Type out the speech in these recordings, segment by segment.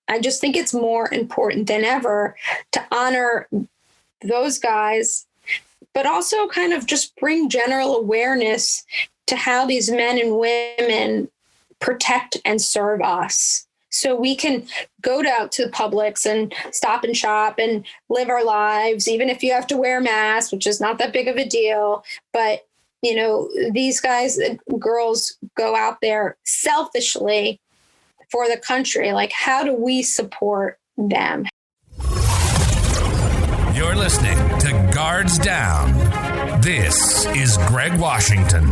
I just think it's more important than ever to honor those guys, but also kind of just bring general awareness to how these men and women protect and serve us. So we can go out to the Publix and Stop and Shop and live our lives, even if you have to wear a mask, which is not that big of a deal. But, you know, these guys and girls go out there selfishly for the country. Like, how do we support them? You're listening to Guards Down. This is Greg Washington.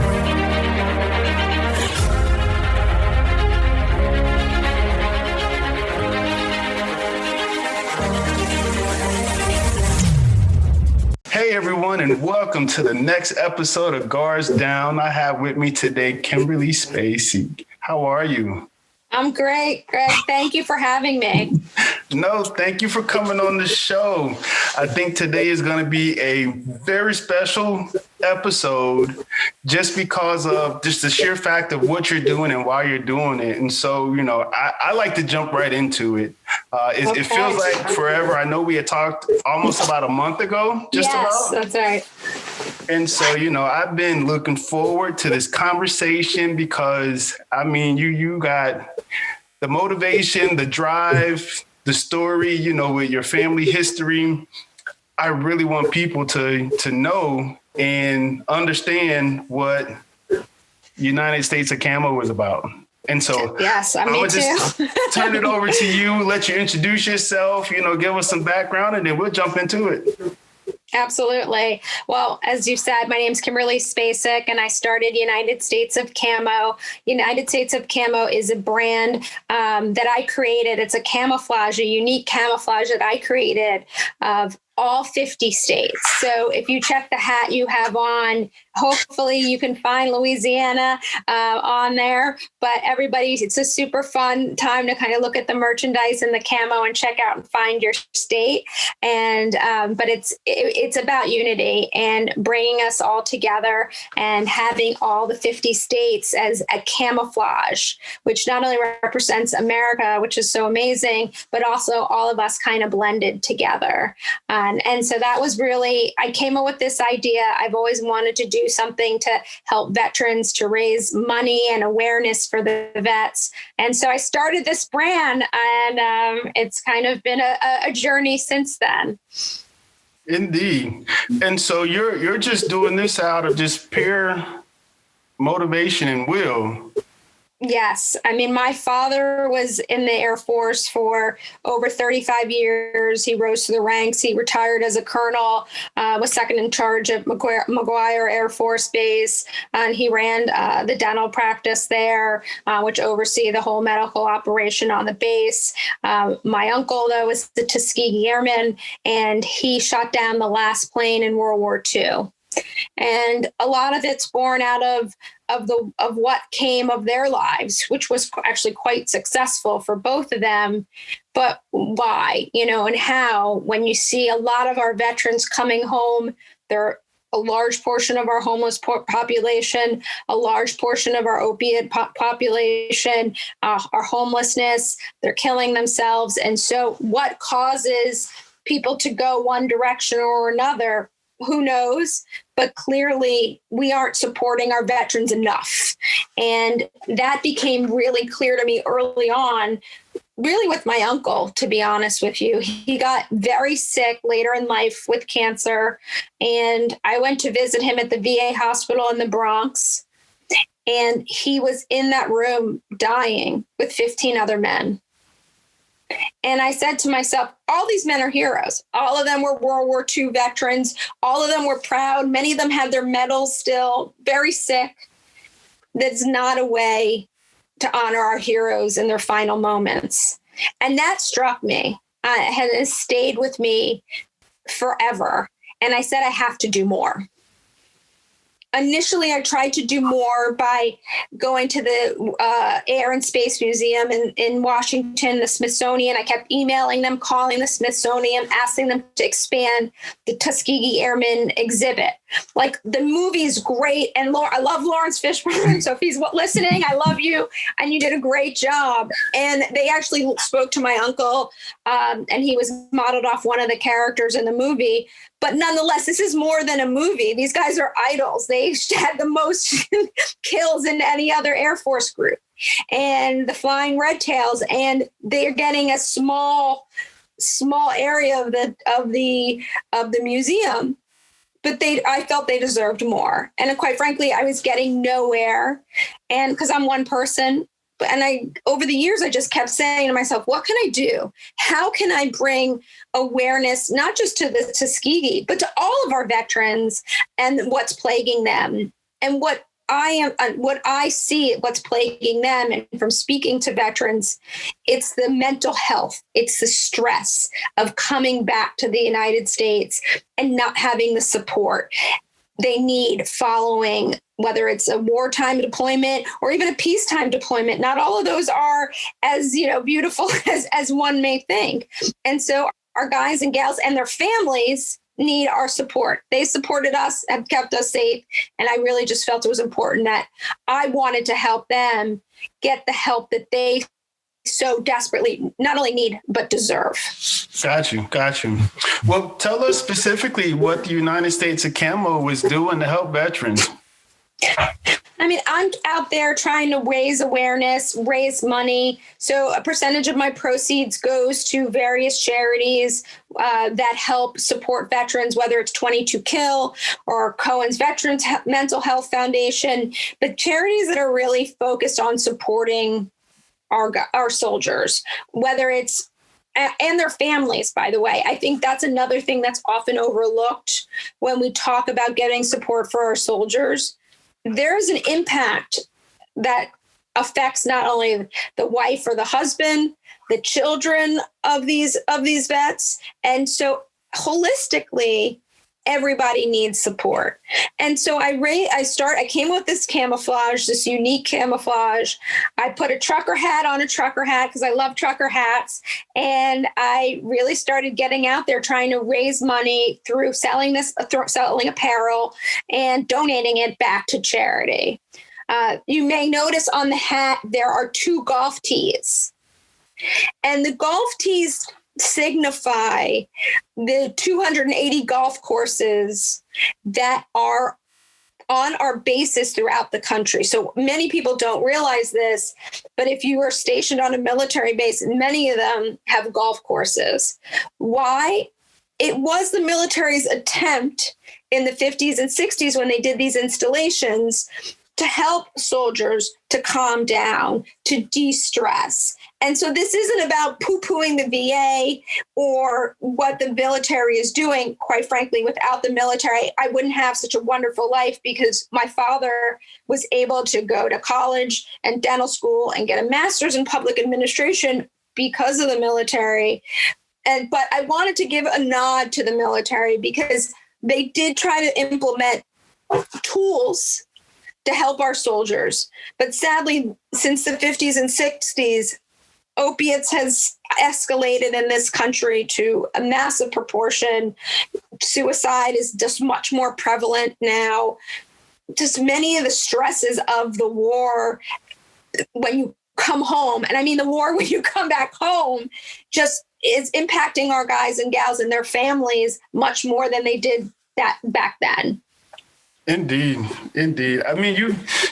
Hey everyone, and welcome to the next episode of Guards Down. I have with me today Kimberly Spacek. How are you? I'm great, Greg. Thank you for having me. No, thank you for coming on the show. I think today is going to be a very special episode just because of just the sheer fact of what you're doing and why you're doing it. And so, you know, I like to jump right into it. It feels like forever. I know we had talked almost about a month ago. Yes, that's right. And so, you know, I've been looking forward to this conversation because, I mean, you got the motivation, the drive, the story, you know, with your family history. I really want people to know and understand what United States of Camo is about. And so yes, me would too. Just turn it over to you, let you introduce yourself, you know, give us some background, and then we'll jump into it. Absolutely. Well, as you said, my name is Kimberly Spacek, and I started United States of Camo. United States of Camo is a brand that I created. It's a camouflage, a unique camouflage that I created of all 50 states. So if you check the hat you have on, hopefully you can find Louisiana on there. But everybody, it's a super fun time to kind of look at the merchandise and the camo and check out and find your state. And but it's about unity and bringing us all together and having all the 50 states as a camouflage, which not only represents America, which is so amazing, but also all of us kind of blended together. And so that was really, I came up with this idea. I've always wanted to do something to help veterans, to raise money and awareness for the vets. And so I started this brand, and it's kind of been a journey since then. Indeed. And so you're just doing this out of just pure motivation and will. Yes. I mean, my father was in the Air Force for over 35 years. He rose to the ranks. He retired as a colonel, was second in charge at McGuire Air Force Base. And he ran the dental practice there, which oversee the whole medical operation on the base. My uncle, though, was the Tuskegee Airman, and he shot down the last plane in World War II. And a lot of it's born out of what came of their lives, which was actually quite successful for both of them. But why, you know, and how, when you see a lot of our veterans coming home, they're a large portion of our homeless population, a large portion of our opiate population, our homelessness, they're killing themselves. And so what causes people to go one direction or another? Who knows? But clearly we aren't supporting our veterans enough. And that became really clear to me early on, really with my uncle, to be honest with you. He got very sick later in life with cancer. And I went to visit him at the VA hospital in the Bronx. And he was in that room dying with 15 other men. And I said to myself, all these men are heroes. All of them were World War II veterans. All of them were proud. Many of them had their medals still, very sick. That's not a way to honor our heroes in their final moments. And that struck me. It has stayed with me forever. And I said, I have to do more. Initially, I tried to do more by going to the Air and Space Museum in Washington, the Smithsonian. I kept emailing them, calling the Smithsonian, asking them to expand the Tuskegee Airmen exhibit. Like, the movie's great. And I love Lawrence Fishburne. So if he's listening, I love you. And you did a great job. And they actually spoke to my uncle, and he was modeled off one of the characters in the movie. But nonetheless, this is more than a movie. These guys are idols. They had the most kills in any other Air Force group, and the Flying Red Tails, and they're getting a small area of the museum. But I felt they deserved more. And quite frankly, I was getting nowhere. And because I'm one person, and over the years, I just kept saying to myself, what can I do? How can I bring awareness, not just to the Tuskegee, but to all of our veterans and what's plaguing them, and what I see, what's plaguing them. And from speaking to veterans, it's the mental health, it's the stress of coming back to the United States and not having the support they need following, whether it's a wartime deployment or even a peacetime deployment. Not all of those are as, beautiful as one may think. And so our guys and gals and their families need our support. They supported us, have kept us safe. And I really just felt it was important that I wanted to help them get the help that they so desperately not only need, but deserve. Got you. Well, tell us specifically what the United States of Camo was doing to help veterans. I mean, I'm out there trying to raise awareness, raise money. So a percentage of my proceeds goes to various charities that help support veterans, whether it's 22 Kill or Cohen's Veterans Mental Health Foundation, but charities that are really focused on supporting our soldiers, whether it's and their families, by the way. I think that's another thing that's often overlooked when we talk about getting support for our soldiers. There's an impact that affects not only the wife or the husband, the children of these vets. And so holistically, everybody needs support. And so I came with this camouflage, this unique camouflage. I put a trucker hat on a trucker hat because I love trucker hats. And I really started getting out there trying to raise money through selling apparel and donating it back to charity. You may notice on the hat, there are 2 golf tees. And the golf tees signify the 280 golf courses that are on our bases throughout the country. So many people don't realize this, but if you are stationed on a military base, many of them have golf courses. Why? It was the military's attempt in the 50s and 60s when they did these installations to help soldiers to calm down, to de-stress. And so this isn't about poo-pooing the VA or what the military is doing. Quite frankly, without the military, I wouldn't have such a wonderful life because my father was able to go to college and dental school and get a master's in public administration because of the military. But I wanted to give a nod to the military because they did try to implement tools to help our soldiers. But sadly, since the 50s and 60s, opiates has escalated in this country to a massive proportion. Suicide is just much more prevalent now. Just many of the stresses of the war when you come home, and I mean the war when you come back home, just is impacting our guys and gals and their families much more than they did that back then. Indeed. I mean,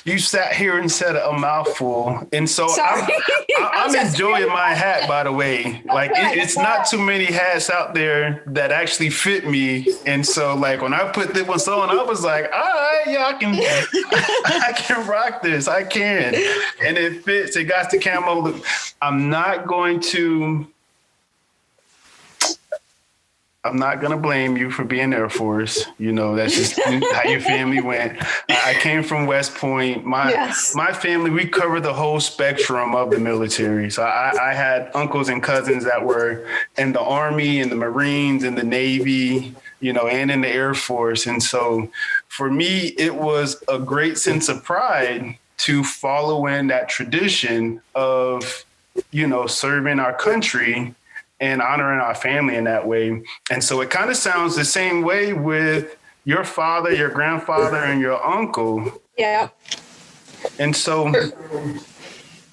you sat here and said a mouthful, and so I'm enjoying my hat. By the way, like it's not too many hats out there that actually fit me, and so like when I put this one on, I was like, all right, yeah, I can rock this, I can, and it fits. It got the camo look. I'm not going to blame you for being Air Force. You know, that's just how your family went. I came from West Point. My family, we covered the whole spectrum of the military. So I had uncles and cousins that were in the Army and the Marines and the Navy, you know, and in the Air Force. And so for me, it was a great sense of pride to follow in that tradition of, you know, serving our country and honoring our family in that way. And so it kind of sounds the same way with your father, your grandfather, and your uncle. Yeah. And so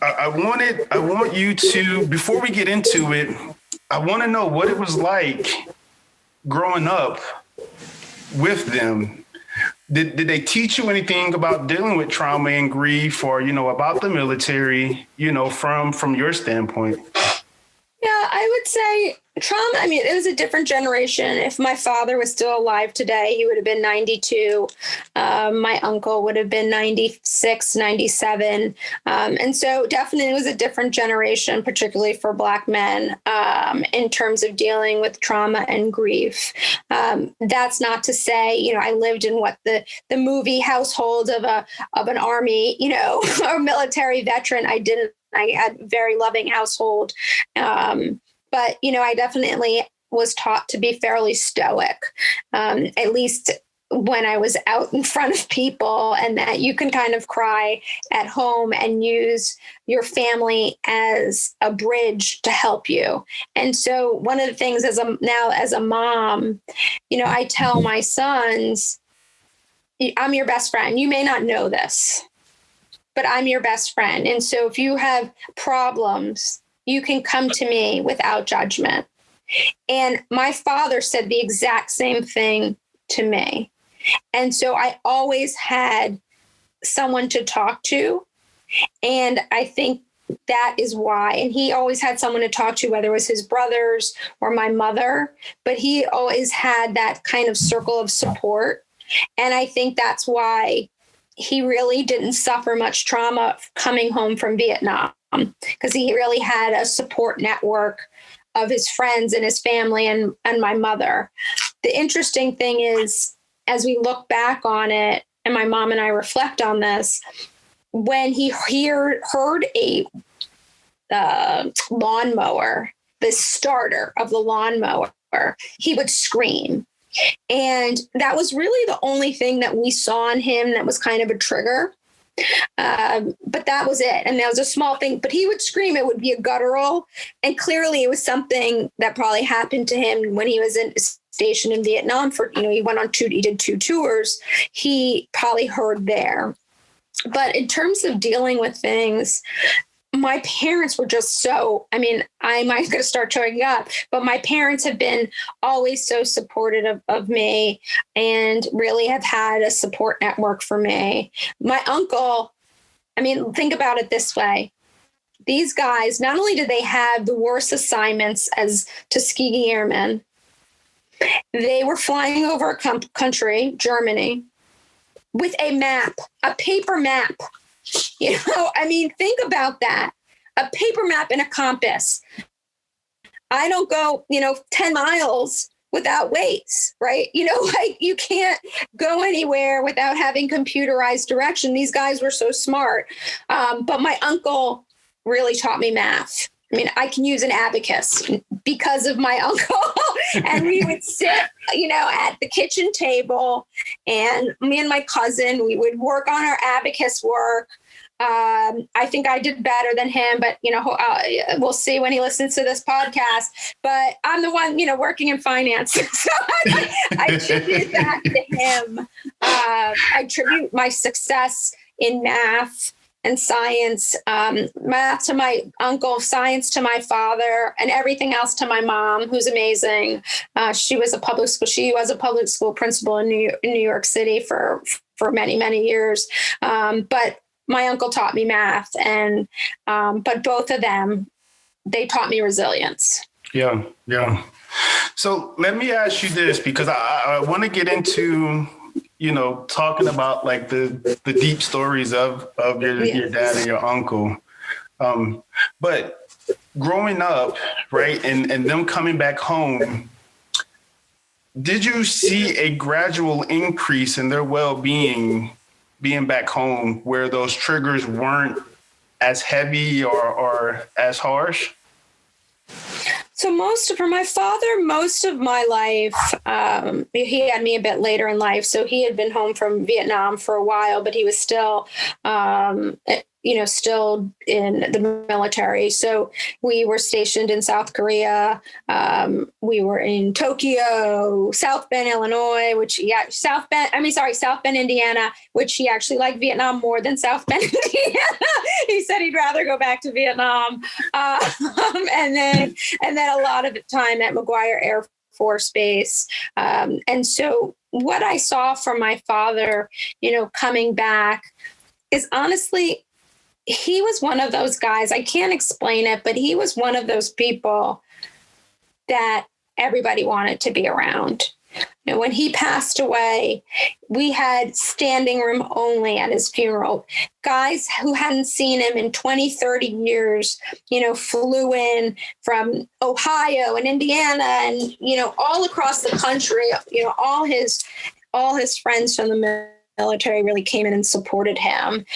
I want you to, before we get into it, I want to know what it was like growing up with them. Did they teach you anything about dealing with trauma and grief, or, about the military, from your standpoint? Yeah, I would say trauma. I mean, it was a different generation. If my father was still alive today, he would have been 92. My uncle would have been 96, 97. And so definitely it was a different generation, particularly for Black men, in terms of dealing with trauma and grief. That's not to say, I lived in what the movie household of an army, or military veteran. I didn't. I had a very loving household. But, I definitely was taught to be fairly stoic, at least when I was out in front of people, and that you can kind of cry at home and use your family as a bridge to help you. And so one of the things as a mom, I tell my sons, I'm your best friend. You may not know this, but I'm your best friend. And so if you have problems, you can come to me without judgment. And my father said the exact same thing to me. And so I always had someone to talk to. And I think that is why. And he always had someone to talk to, whether it was his brothers or my mother, but he always had that kind of circle of support. And I think that's why he really didn't suffer much trauma coming home from Vietnam, because he really had a support network of his friends and his family and my mother. The interesting thing is, as we look back on it, and my mom and I reflect on this, when he heard a lawnmower, the starter of the lawnmower, he would scream. And that was really the only thing that we saw in him that was kind of a trigger. But that was it. And that was a small thing, but he would scream. It would be a guttural. And clearly it was something that probably happened to him when he was stationed in Vietnam he did 2 tours. He probably heard there. But in terms of dealing with things, my parents were just I might going to start showing up, but my parents have been always so supportive of me and really have had a support network for me. My uncle, think about it this way. These guys, not only did they have the worst assignments as Tuskegee Airmen, they were flying over a country, Germany, with a map, a paper map. Think about that. A paper map and a compass. I don't go, 10 miles without Waze, right? You can't go anywhere without having computerized direction. These guys were so smart. But my uncle really taught me math. I can use an abacus because of my uncle. And we would sit, at the kitchen table, and me and my cousin, we would work on our abacus work. I think I did better than him, but, we'll see when he listens to this podcast. But I'm the one, working in finance. So I attribute that to him. I attribute my success in math and science, math to my uncle, science to my father, and everything else to my mom, who's amazing. She was a public school principal in New York City for many, many years. But my uncle taught me math, but both of them, they taught me resilience. Yeah. So let me ask you this, because I want to get into, talking about like the deep stories of your dad and your uncle. But growing up, right, and them coming back home, did you see a gradual increase in their well-being being back home, where those triggers weren't as heavy or as harsh? So for my father, most of my life, he had me a bit later in life. So he had been home from Vietnam for a while, but he was still still in the military. So we were stationed in South Korea. We were in Tokyo, South Bend, Illinois, South Bend, Indiana, which he actually liked Vietnam more than South Bend, Indiana. He said he'd rather go back to Vietnam. And then a lot of time at McGuire Air Force Base. And so what I saw from my father, coming back is honestly, he was one of those guys. I can't explain it, but he was one of those people that everybody wanted to be around. When he passed away, we had standing room only at his funeral. Guys who hadn't seen him in 20, 30 years, flew in from Ohio and Indiana and, all across the country, all his friends from the military really came in and supported him.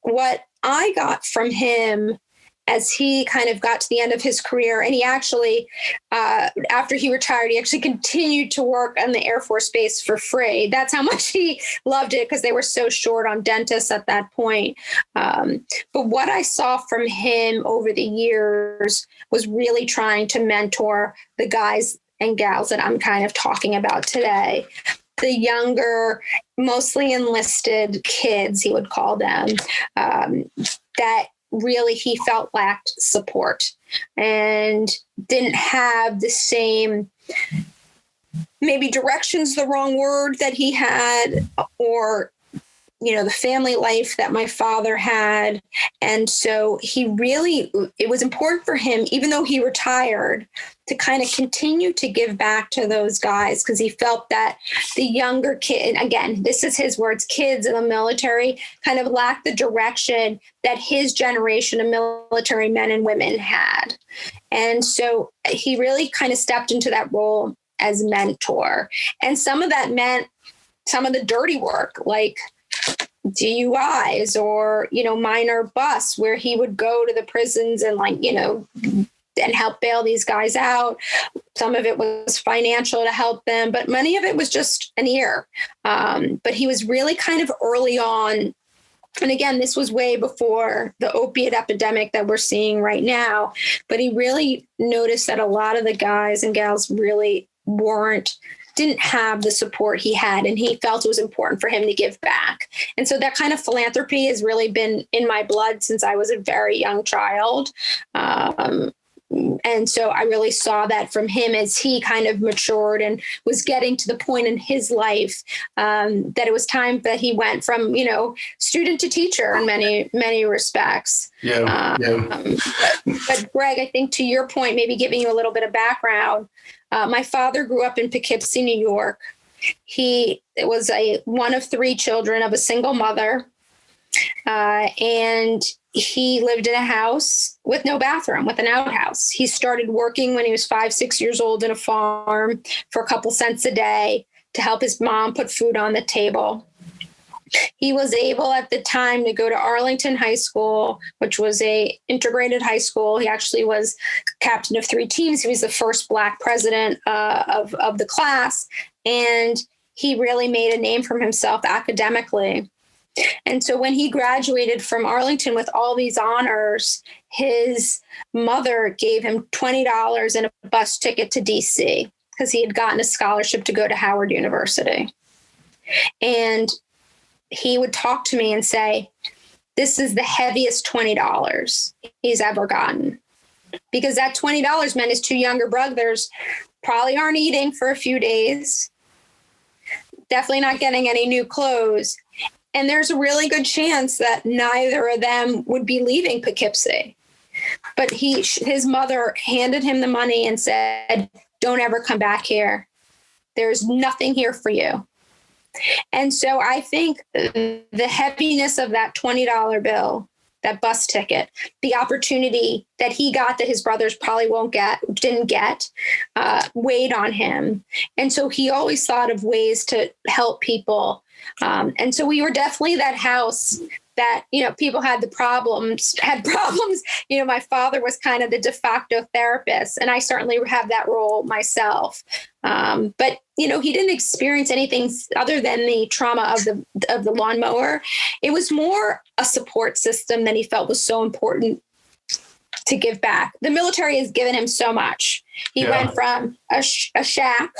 What I got from him as he kind of got to the end of his career, and he actually, after he retired, he actually continued to work on the Air Force Base for free. That's how much he loved it, because they were so short on dentists at that point. But what I saw from him over the years was really trying to mentor the guys and gals that I'm kind of talking about today. The younger, mostly enlisted kids, he would call them, that really he felt lacked support and didn't have the same, maybe direction's the wrong word, that he had, or the family life that my father had. And so it was important for him, even though he retired, to kind of continue to give back to those guys, because he felt that the younger kid, again, this is his words, kids in the military kind of lacked the direction that his generation of military men and women had. And so he really kind of stepped into that role as mentor. And some of that meant some of the dirty work, like DUIs or, minor busts, where he would go to the prisons and and help bail these guys out. Some of it was financial to help them, but many of it was just an ear. But he was really kind of early on. And again, this was way before the opiate epidemic that we're seeing right now. But he really noticed that a lot of the guys and gals really didn't have the support he had, and he felt it was important for him to give back. And so that kind of philanthropy has really been in my blood since I was a very young child. And so I really saw that from him as he kind of matured and was getting to the point in his life that it was time that he went from, student to teacher in many, many respects. Yeah. But Greg, I think to your point, maybe giving you a little bit of background, my father grew up in Poughkeepsie, New York. He was one of three children of a single mother. And he lived in a house with no bathroom, with an outhouse. He started working when he was 5, 6 years old in a farm for a couple cents a day to help his mom put food on the table. He was able at the time to go to Arlington High School, which was a integrated high school. He actually was captain of 3 teams. He was the first Black president of the class. And he really made a name for himself academically. And so when he graduated from Arlington with all these honors, his mother gave him $20 and a bus ticket to DC because he had gotten a scholarship to go to Howard University. And he would talk to me and say, this is the heaviest $20 he's ever gotten. Because that $20 meant his 2 younger brothers probably aren't eating for a few days, definitely not getting any new clothes. And there's a really good chance that neither of them would be leaving Poughkeepsie. But his mother handed him the money and said, don't ever come back here. There's nothing here for you. And so I think the heaviness of that $20 bill, that bus ticket, the opportunity that he got that his brothers probably didn't get, weighed on him. And so he always thought of ways to help people. And so we were definitely that house that, people had problems. My father was kind of the de facto therapist, and I certainly have that role myself. But, he didn't experience anything other than the trauma of the lawnmower. It was more a support system that he felt was so important to give back. The military has given him so much. He went from a shack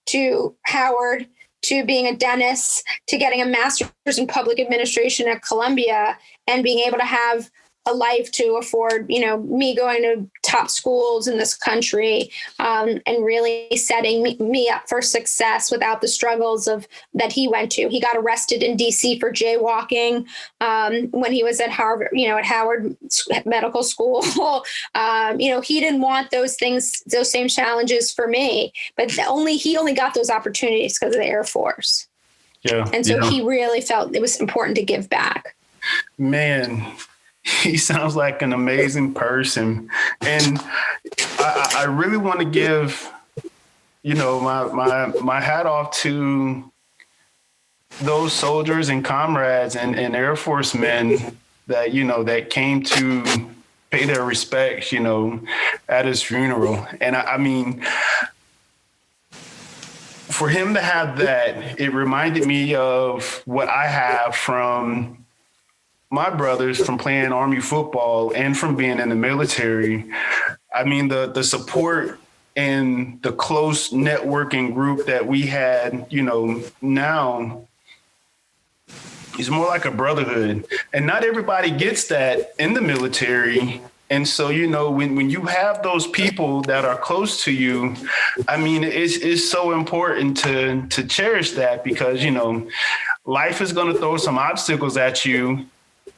to Howard, to being a dentist, to getting a master's in public administration at Columbia, and being able to have a life to afford, me going to top schools in this country, and really setting me up for success without the struggles that he went to. He got arrested in DC for jaywalking when he was at Harvard, at Howard Medical School. He didn't want those things, those same challenges for me, but he only got those opportunities because of the Air Force. Yeah. And so he really felt it was important to give back. Man, he sounds like an amazing person. And I really want to give, my hat off to those soldiers and comrades and Air Force men that, that came to pay their respects, at his funeral. And I mean, for him to have that, it reminded me of what I have from my brothers from playing Army football and from being in the military. I mean, the support and the close networking group that we had, now is more like a brotherhood. And not everybody gets that in the military. And so, when you have those people that are close to you, I mean, it's so important to cherish that, because, life is going to throw some obstacles at you,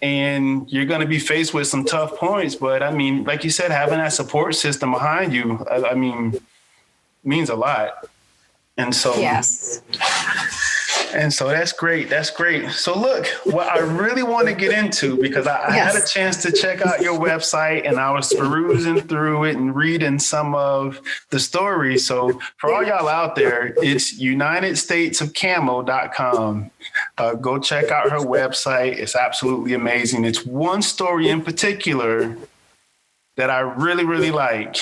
and you're going to be faced with some tough points. But I mean, like you said, having that support system behind you, I mean, means a lot. And so, yes. And so that's great. That's great. So look, what I really want to get into, because I had a chance to check out your website and I was perusing through it and reading some of the stories. So for all y'all out there, it's UnitedStatesOfCamo.com. Go check out her website. It's absolutely amazing. It's one story in particular that I really, really like.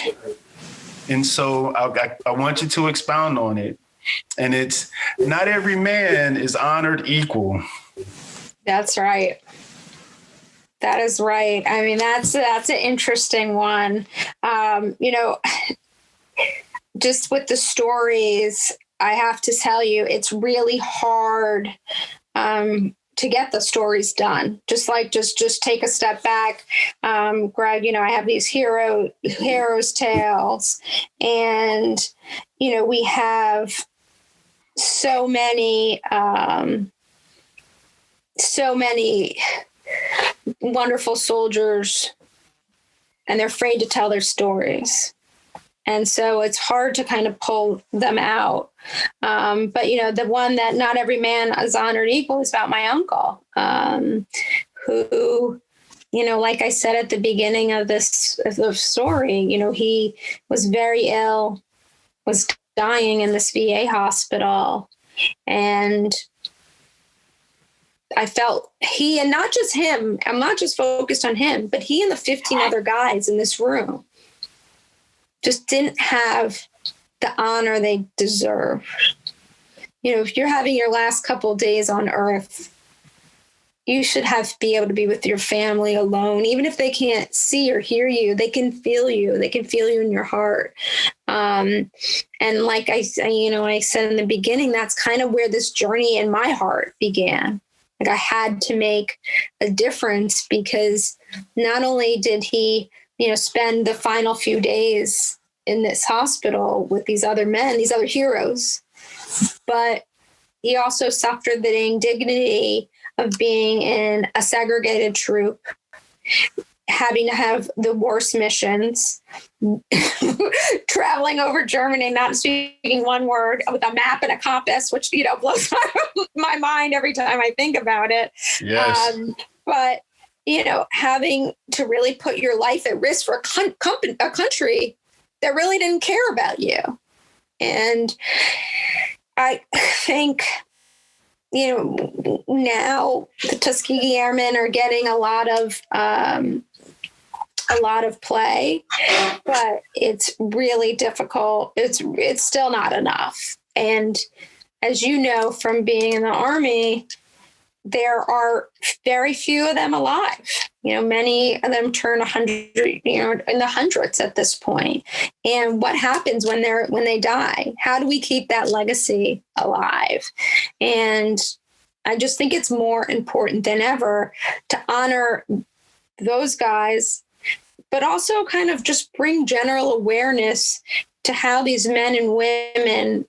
And so I want you to expound on it. And it's not every man is honored equal. That's right. That is right. I mean, that's an interesting one. Just with the stories, I have to tell you, it's really hard to get the stories done. Just take a step back. Greg, I have these heroes tales, and, we have so many wonderful soldiers, and they're afraid to tell their stories. And so it's hard to kind of pull them out. But, the one that not every man is honored equal is about my uncle, who, like I said at the beginning of the story, he was very ill, was dying in this VA hospital. And I felt he, and not just him, I'm not just focused on him, but he and the 15 other guys in this room just didn't have the honor they deserve. If you're having your last couple of days on earth, you should be able to be with your family alone. Even if they can't see or hear you, they can feel you. They can feel you in your heart. And like I said in the beginning, that's kind of where this journey in my heart began. Like, I had to make a difference, because not only did he, spend the final few days in this hospital with these other men, these other heroes, but he also suffered the indignity of being in a segregated troop, having to have the worst missions, traveling over Germany, not speaking one word, with a map and a compass, which, blows my mind every time I think about it. Yes. But, having to really put your life at risk for a country that really didn't care about you. And I think now the Tuskegee Airmen are getting a lot of play, but it's really difficult. It's still not enough. And as you know, from being in the Army, there are very few of them alive. Many of them turn 100, in the hundreds at this point. And what happens when they die? How do we keep that legacy alive? And I just think it's more important than ever to honor those guys, but also kind of just bring general awareness to how these men and women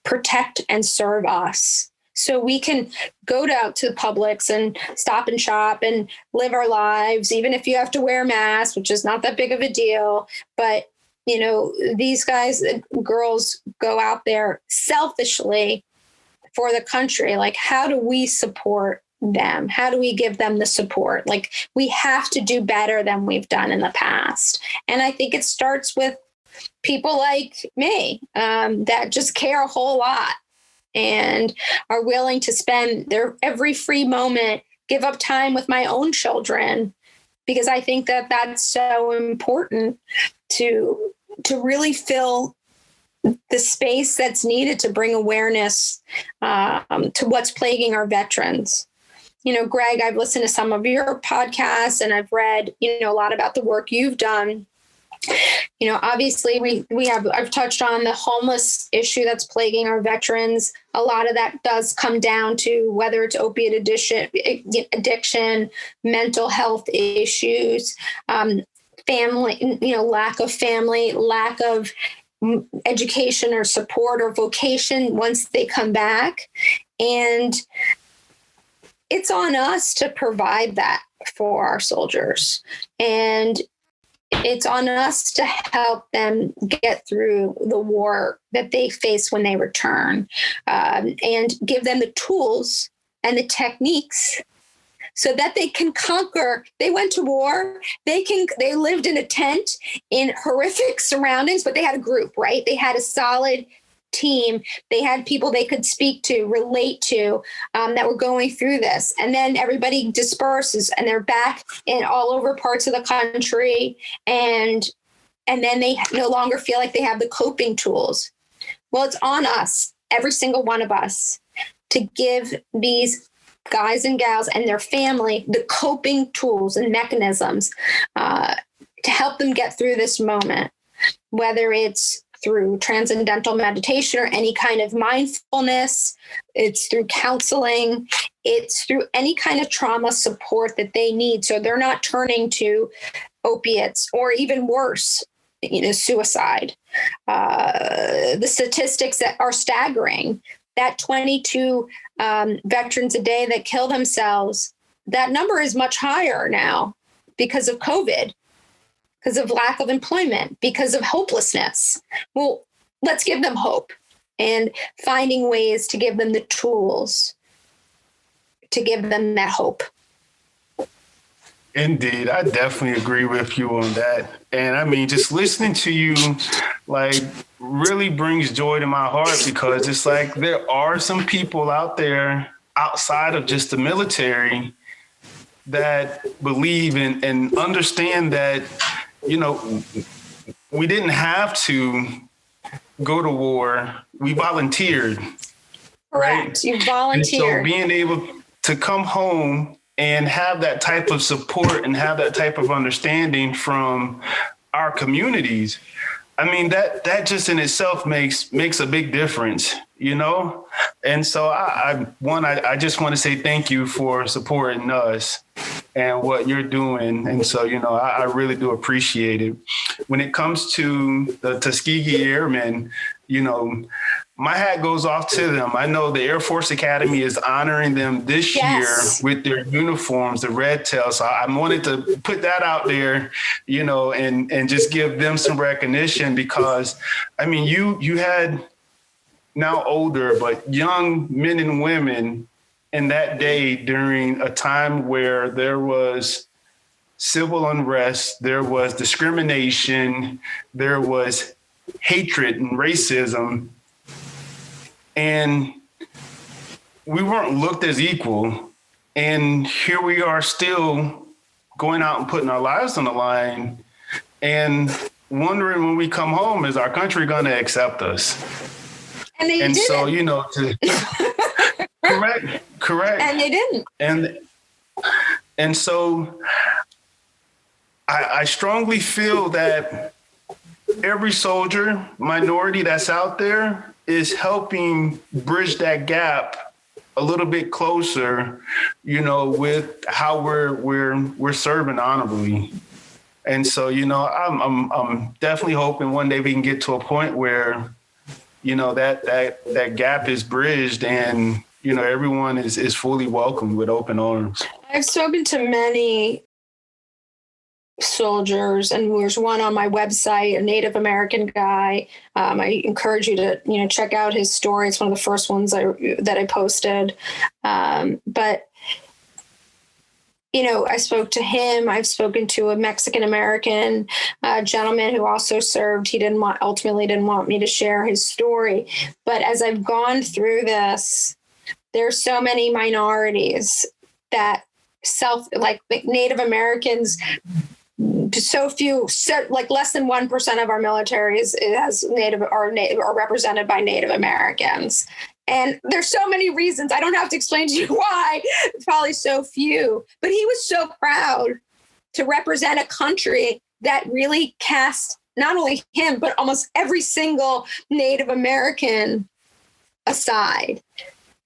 protect and serve us. So we can go out to the Publix and Stop and Shop and live our lives, even if you have to wear a mask, which is not that big of a deal. But, these guys and girls go out there selfishly for the country. Like, how do we support them? How do we give them the support? Like, we have to do better than we've done in the past. And I think it starts with people like me that just care a whole lot and are willing to spend their every free moment, give up time with my own children, because I think that that's so important to really fill the space that's needed to bring awareness to what's plaguing our veterans. Greg, I've listened to some of your podcasts and I've read, a lot about the work you've done. Obviously I've touched on the homeless issue that's plaguing our veterans. A lot of that does come down to whether it's opiate addiction, mental health issues, family, lack of family, lack of education or support or vocation once they come back. And it's on us to provide that for our soldiers. And it's on us to help them get through the war that they face when they return, and give them the tools and the techniques so that they can conquer. They went to war. They lived in a tent in horrific surroundings, but they had a group, right? They had a solid team. They had people they could speak to, relate to, that were going through this. And then everybody disperses and they're back in all over parts of the country. And then they no longer feel like they have the coping tools. Well, it's on us, every single one of us, to give these guys and gals and their family the coping tools and mechanisms to help them get through this moment, whether it's through transcendental meditation or any kind of mindfulness, it's through counseling, it's through any kind of trauma support that they need. So they're not turning to opiates or even worse, suicide. The statistics that are staggering, that 22 veterans a day that kill themselves, that number is much higher now because of COVID, because of lack of employment, because of hopelessness. Well, let's give them hope and finding ways to give them the tools to give them that hope. Indeed. I definitely agree with you on that. And I mean, just listening to you, really brings joy to my heart, because it's like there are some people out there outside of just the military that believe and understand that, we didn't have to go to war. We volunteered. Correct. Right? You volunteered. And so being able to come home and have that type of support and have that type of understanding from our communities, I mean, that just in itself makes a big difference, And so I just want to say thank you for supporting us and what you're doing. And so, I really do appreciate it. When it comes to the Tuskegee Airmen, my hat goes off to them. I know the Air Force Academy is honoring them this year with their uniforms, the red tail. So I wanted to put that out there, and just give them some recognition, because, I mean, you had now older, but young men and women in that day during a time where there was civil unrest, there was discrimination, there was hatred and racism. And we weren't looked as equal. And here we are still going out and putting our lives on the line and wondering when we come home, is our country going to accept us? And they didn't. So, correct. And they didn't. And so I strongly feel that every soldier, minority that's out there is helping bridge that gap a little bit closer, with how we're serving honorably. And so, I'm definitely hoping one day we can get to a point where, that gap is bridged and, everyone is fully welcomed with open arms. I've spoken to many soldiers, and there's one on my website, a Native American guy. I encourage you to, check out his story. It's one of the first ones that I posted. But I spoke to him. I've spoken to a Mexican American gentleman who also served. He ultimately didn't want me to share his story. But as I've gone through this, there's so many minorities that like Native Americans, so few, like less than 1% of our military has Native or represented by Native Americans. And there's so many reasons. I don't have to explain to you why. It's probably so few. But he was so proud to represent a country that really cast not only him, but almost every single Native American aside.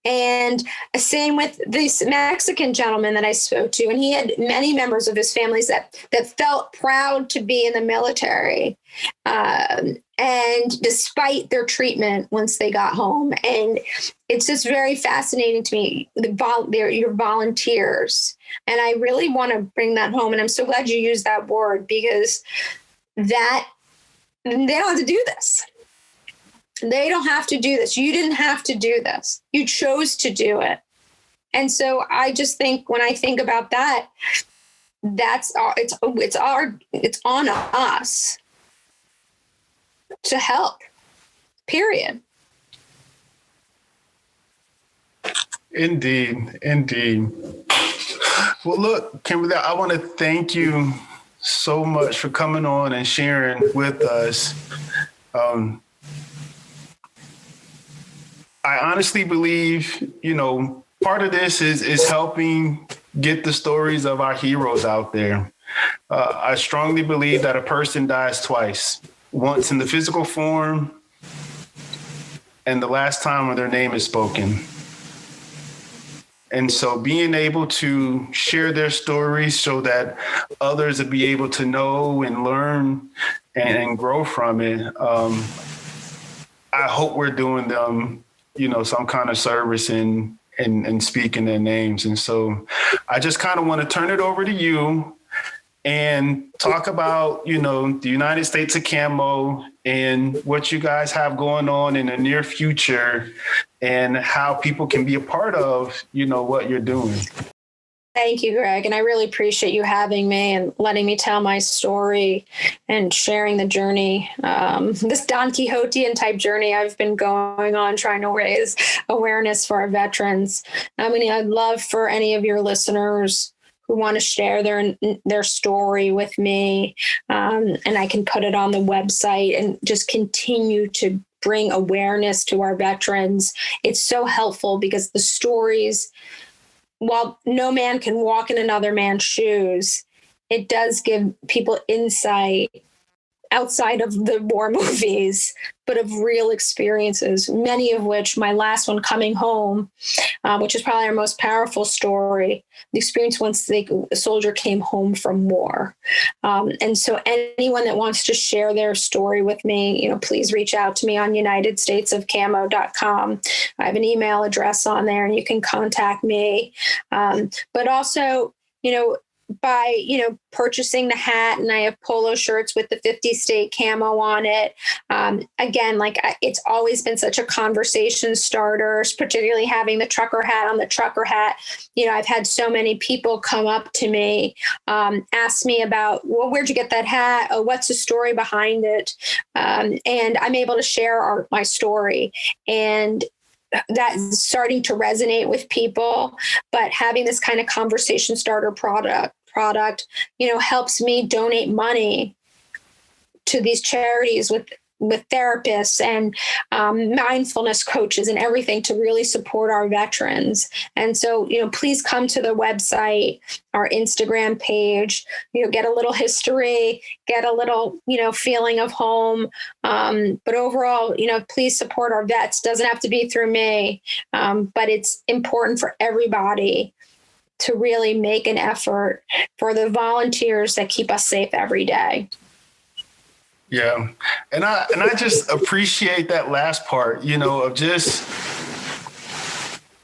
And same with this Mexican gentleman that I spoke to. And he had many members of his families that felt proud to be in the military. And despite their treatment once they got home. And it's just very fascinating to me, your volunteers. And I really want to bring that home. And I'm so glad you used that word, because they don't have to do this. They don't have to do this. You didn't have to do this. You chose to do it. And so I just think when I think about that, it's on us to help, period. Indeed. Well, look, Kimberly, I want to thank you so much for coming on and sharing with us. I honestly believe, part of this is helping get the stories of our heroes out there. I strongly believe that a person dies twice, once in the physical form and the last time when their name is spoken. And so being able to share their stories so that others will be able to know and learn and grow from it, I hope we're doing them, some kind of service and speaking their names. And so I just kind of want to turn it over to you and talk about, the United States of Camo and what you guys have going on in the near future and how people can be a part of, what you're doing. Thank you, Greg. And I really appreciate you having me and letting me tell my story and sharing the journey, this Don Quixotean type journey I've been going on, trying to raise awareness for our veterans. I'd love for any of your listeners who want to share their story with me, and I can put it on the website and just continue to bring awareness to our veterans. It's so helpful because the stories, while no man can walk in another man's shoes, it does give people insight outside of the war movies, but of real experiences, many of which, my last one, Coming Home, which is probably our most powerful story, the experience once a soldier came home from war. And so anyone that wants to share their story with me, please reach out to me on UnitedStatesOfCamo.com. I have an email address on there and you can contact me. But also, by, purchasing the hat, and I have polo shirts with the 50 state camo on it. Again, it's always been such a conversation starter, particularly having the trucker hat on the trucker hat. I've had so many people come up to me, ask me about, well, where'd you get that hat? Oh, what's the story behind it? And I'm able to share my story. And that's starting to resonate with people, but having this kind of conversation starter product, helps me donate money to these charities with therapists and mindfulness coaches and everything to really support our veterans. And so, please come to the website, our Instagram page, get a little history, get a little, feeling of home. But overall, please support our vets. Doesn't have to be through me, but it's important for everybody to really make an effort for the volunteers that keep us safe every day. Yeah. And I just appreciate that last part, of just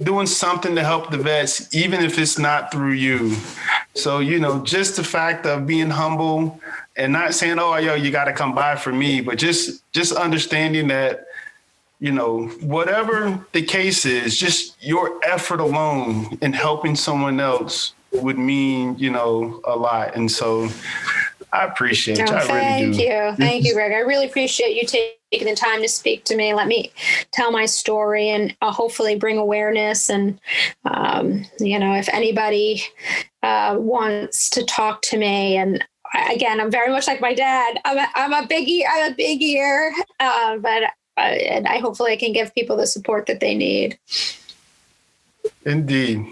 doing something to help the vets, even if it's not through you. So, just the fact of being humble and not saying, oh, you got to come by for me, but just understanding that, whatever the case is, just your effort alone in helping someone else would mean, a lot. And so I appreciate you. I really do. Thank you, Greg. I really appreciate you taking the time to speak to me. Let me tell my story and I'll hopefully bring awareness. And, if anybody wants to talk to me, and again, I'm very much like my dad. I'm a big ear, but I hopefully I can give people the support that they need. Indeed.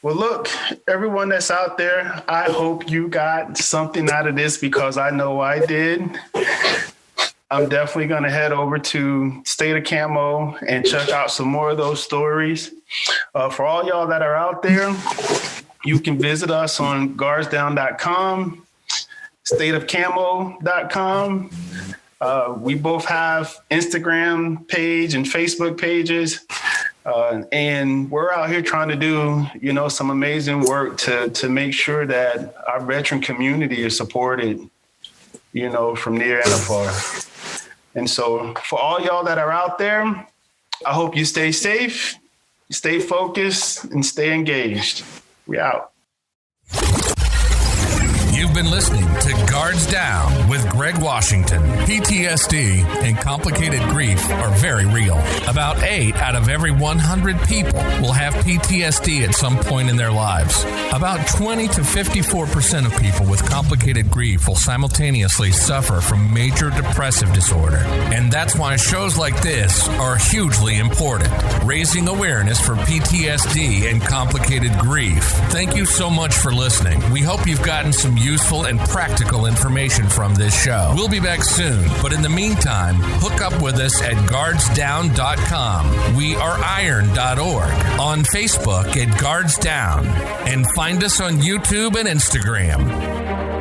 Well, look, everyone that's out there, I hope you got something out of this because I know I did. I'm definitely going to head over to State of Camo and check out some more of those stories. For all y'all that are out there, you can visit us on guardsdown.com, stateofcamo.com. We both have Instagram page and Facebook pages. And we're out here trying to do, some amazing work to make sure that our veteran community is supported, from near and afar. And so for all y'all that are out there, I hope you stay safe, stay focused, and stay engaged. We out. You've been listening to Guards Down with Greg Washington. PTSD and complicated grief are very real. About 8 out of every 100 people will have PTSD at some point in their lives. About 20 to 54% of people with complicated grief will simultaneously suffer from major depressive disorder. And that's why shows like this are hugely important, raising awareness for PTSD and complicated grief. Thank you so much for listening. We hope you've gotten some useful and practical information from this show. We'll be back soon, but in the meantime, hook up with us at guardsdown.com, weareiron.org, on Facebook at Guards Down, and find us on YouTube and Instagram.